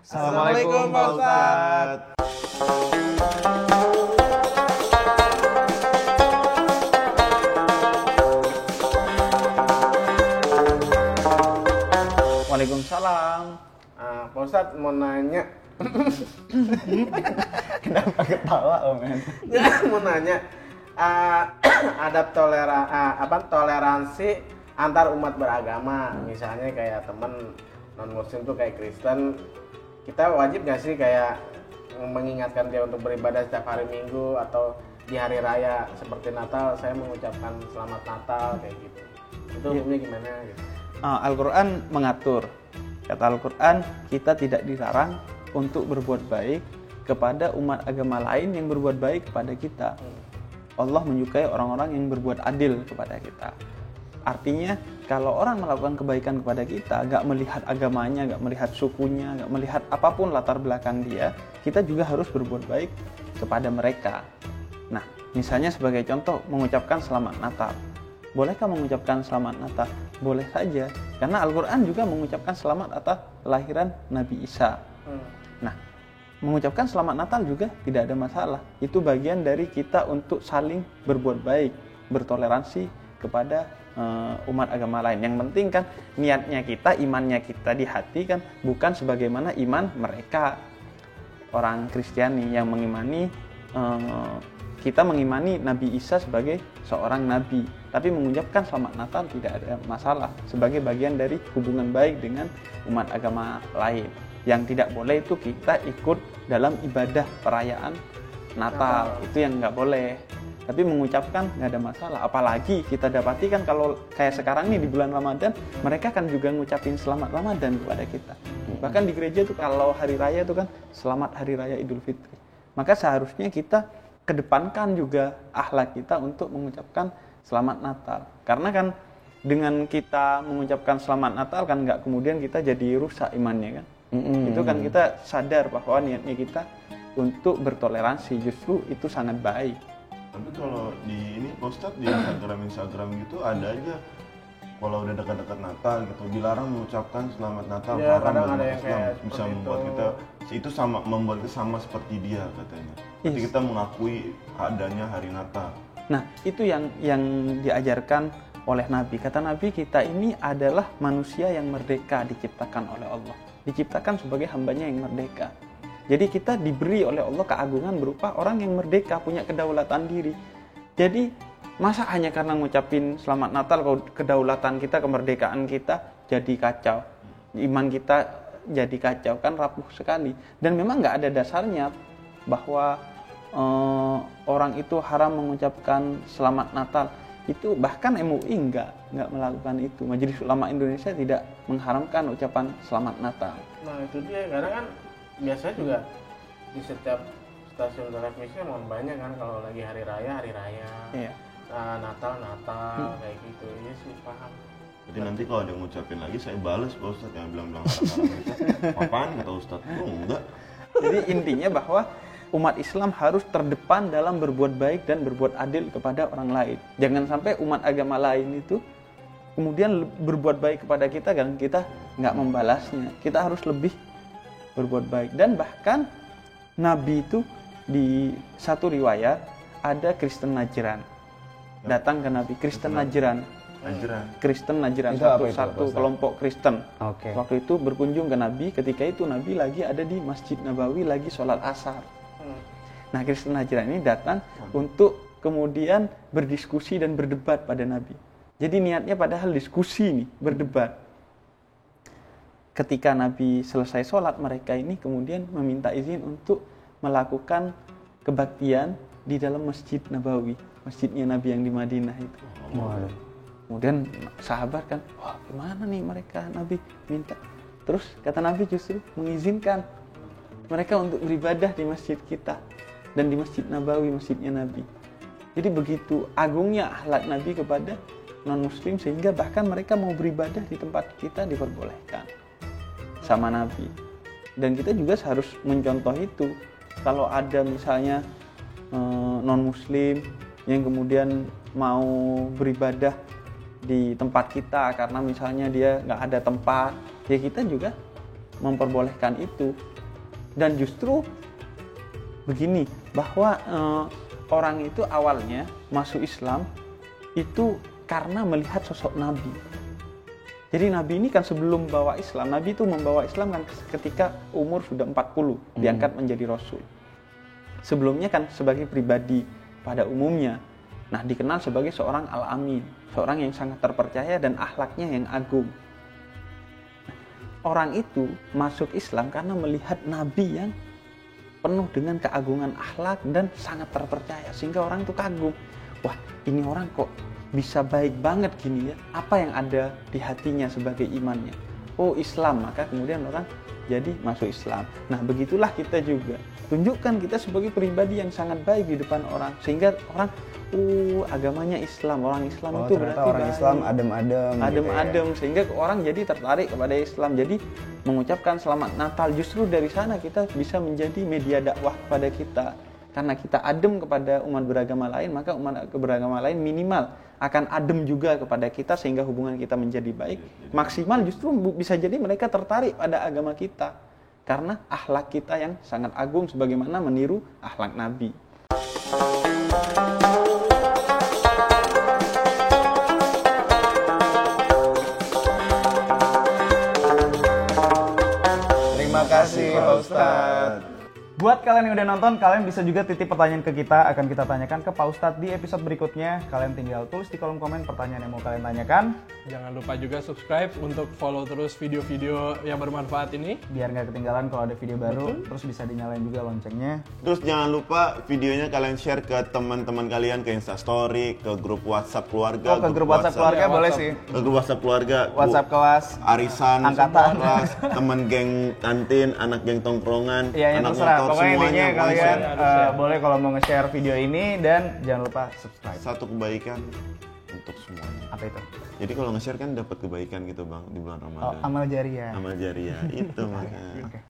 Assalamualaikum Pak Ustadz. Waalaikumsalam. Pak Ustadz mau nanya. Kenapa ketawa, Om? Mau nanya, ada toleransi antar umat beragama. Misalnya kayak temen non muslim tuh kayak Kristen, kita wajib nggak sih kayak mengingatkan dia untuk beribadah setiap hari Minggu atau di hari raya seperti Natal saya mengucapkan selamat Natal kayak gitu. Itu hukumnya gimana gitu? Al-Quran mengatur. Kata Al-Quran, kita tidak dilarang untuk berbuat baik kepada umat agama lain yang berbuat baik kepada kita. Allah menyukai orang-orang yang berbuat adil kepada kita. Artinya, kalau orang melakukan kebaikan kepada kita, gak melihat agamanya, gak melihat sukunya, gak melihat apapun latar belakang dia, kita juga harus berbuat baik kepada mereka. Nah, misalnya sebagai contoh, mengucapkan selamat Natal. Bolehkah mengucapkan selamat Natal? Boleh saja, karena Al-Quran juga mengucapkan selamat atas kelahiran Nabi Isa. Nah, mengucapkan selamat Natal juga tidak ada masalah. Itu bagian dari kita untuk saling berbuat baik, bertoleransi kepada umat agama lain. Yang penting kan niatnya kita, imannya kita di hati kan, bukan sebagaimana iman mereka orang Kristiani yang mengimani kita mengimani Nabi Isa sebagai seorang nabi, tapi mengucapkan selamat Natal tidak ada masalah sebagai bagian dari hubungan baik dengan umat agama lain. Yang tidak boleh itu kita ikut dalam ibadah perayaan Natal, itu yang nggak boleh. Tapi mengucapkan nggak ada masalah. Apalagi kita dapati kan kalau kayak sekarang nih di bulan Ramadan, mereka kan juga ngucapin selamat Ramadan kepada kita. Bahkan di gereja tuh kalau hari raya itu kan selamat hari raya Idul Fitri. Maka seharusnya kita kedepankan juga akhlak kita untuk mengucapkan selamat Natal. Karena kan dengan kita mengucapkan selamat Natal kan nggak kemudian kita jadi rusak imannya kan. Itu kan kita sadar bahwa niatnya kita untuk bertoleransi, justru itu sangat baik. Tapi kalau di ini Ustadz di Instagram gitu ada aja kalau udah dekat-dekat Natal gitu dilarang mengucapkan selamat Natal Ya, karena kadang ada yang kayak bisa seperti membuat itu. kita sama membuat kita sama seperti dia katanya. Jadi kita mengakui adanya hari Natal. Nah, itu yang diajarkan oleh Nabi. Kata Nabi, kita ini adalah manusia yang merdeka diciptakan oleh Allah. Diciptakan sebagai hambanya yang merdeka. Jadi kita diberi oleh Allah keagungan berupa orang yang merdeka, punya kedaulatan diri. Jadi masa hanya karena ngucapin selamat Natal, kedaulatan kita, kemerdekaan kita jadi kacau. Iman kita jadi kacau, kan rapuh sekali. Dan memang nggak ada dasarnya bahwa orang itu haram mengucapkan selamat Natal. Itu bahkan MUI nggak melakukan itu. Majelis Ulama Indonesia tidak mengharamkan ucapan selamat Natal. Nah itu dia, karena kan biasanya juga di setiap stasiun televisi emang banyak kan kalau lagi hari raya, Iya. Natal kayak gitu. Iya sih, paham. Jadi nanti kalau ada yang ngucapin lagi saya balas Pak Ustadz yang bilang-bilang haram-haram gitu. Apaan kata Ustadz? Oh enggak. Jadi intinya bahwa umat Islam harus terdepan dalam berbuat baik dan berbuat adil kepada orang lain. Jangan sampai umat agama lain itu kemudian berbuat baik kepada kita dan kita nggak membalasnya. Kita harus lebih berbuat baik. Dan bahkan Nabi itu di satu riwayat ada Kristen Najran datang ke Nabi. Kristen Najran. Kristen Najran, Itu apa itu, satu Pak Ustaz? kelompok Kristen. Oke. Waktu itu berkunjung ke Nabi. Ketika itu Nabi lagi ada di Masjid Nabawi lagi sholat asar. Nah, Kristen Najran ini datang untuk kemudian berdiskusi dan berdebat pada Nabi. Jadi niatnya padahal diskusi nih, berdebat. Ketika Nabi selesai sholat, mereka ini kemudian meminta izin untuk melakukan kebaktian di dalam Masjid Nabawi, masjidnya Nabi yang di Madinah itu. Kemudian sahabat kan, wah gimana nih mereka, Nabi minta. Terus kata Nabi justru mengizinkan mereka untuk beribadah di masjid kita dan di Masjid Nabawi, masjidnya Nabi. Jadi begitu agungnya akhlak Nabi kepada non-muslim sehingga bahkan mereka mau beribadah di tempat kita diperbolehkan sama Nabi. Dan kita juga harus mencontoh itu. Kalau ada misalnya non-muslim yang kemudian mau beribadah di tempat kita karena misalnya dia nggak ada tempat, ya kita juga memperbolehkan itu. Dan justru begini, bahwa orang itu awalnya masuk Islam itu karena melihat sosok Nabi. Jadi Nabi ini kan sebelum bawa Islam, Nabi itu membawa Islam kan ketika umur sudah 40, diangkat menjadi Rasul. Sebelumnya kan sebagai pribadi pada umumnya. Nah, dikenal sebagai seorang al-amin, seorang yang sangat terpercaya dan akhlaknya yang agung. Orang itu masuk Islam karena melihat Nabi yang penuh dengan keagungan akhlak dan sangat terpercaya, sehingga orang itu kagum. Wah, ini orang kok bisa baik banget gini ya, apa yang ada di hatinya sebagai imannya? Oh, Islam, maka kemudian orang jadi masuk Islam. Nah, begitulah kita juga, tunjukkan kita sebagai pribadi yang sangat baik di depan orang, sehingga orang, agamanya Islam, orang Islam itu berarti orang baik. Islam adem-adem gitu Sehingga orang jadi tertarik kepada Islam, jadi mengucapkan selamat Natal. Justru dari sana kita bisa menjadi media dakwah kepada kita. Karena kita adem kepada umat beragama lain, maka umat beragama lain minimal akan adem juga kepada kita, sehingga hubungan kita menjadi baik. Maksimal justru bisa jadi mereka tertarik pada agama kita karena akhlak kita yang sangat agung, sebagaimana meniru akhlak Nabi. Terima kasih Pak Ustadz. Buat kalian yang udah nonton, kalian bisa juga titip pertanyaan ke kita, akan kita tanyakan ke Pak Ustadz di episode berikutnya. Kalian tinggal tulis di kolom komen pertanyaan yang mau kalian tanyakan. Jangan lupa juga subscribe untuk follow terus video-video yang bermanfaat ini. Biar nggak ketinggalan kalau ada video baru, terus bisa dinyalain juga loncengnya. Terus jangan lupa videonya kalian share ke teman-teman kalian, ke Instastory, ke grup WhatsApp keluarga. Ke grup WhatsApp keluarga ya, boleh WhatsApp. sih. Ke grup WhatsApp keluarga. WhatsApp kelas. Arisan, Angkatan. kelas, teman geng kantin, anak geng tongkrongan, Iya, yang anak terserah. motor, Pokoknya intinya semuanya kalian share. boleh kalau mau nge-share video ini, dan jangan lupa subscribe. satu kebaikan untuk semuanya. Apa itu? Jadi kalau nge-share kan dapat kebaikan gitu Bang di bulan Oh, Ramadan. amal jariah. Amal jariah itu makanya. Oke.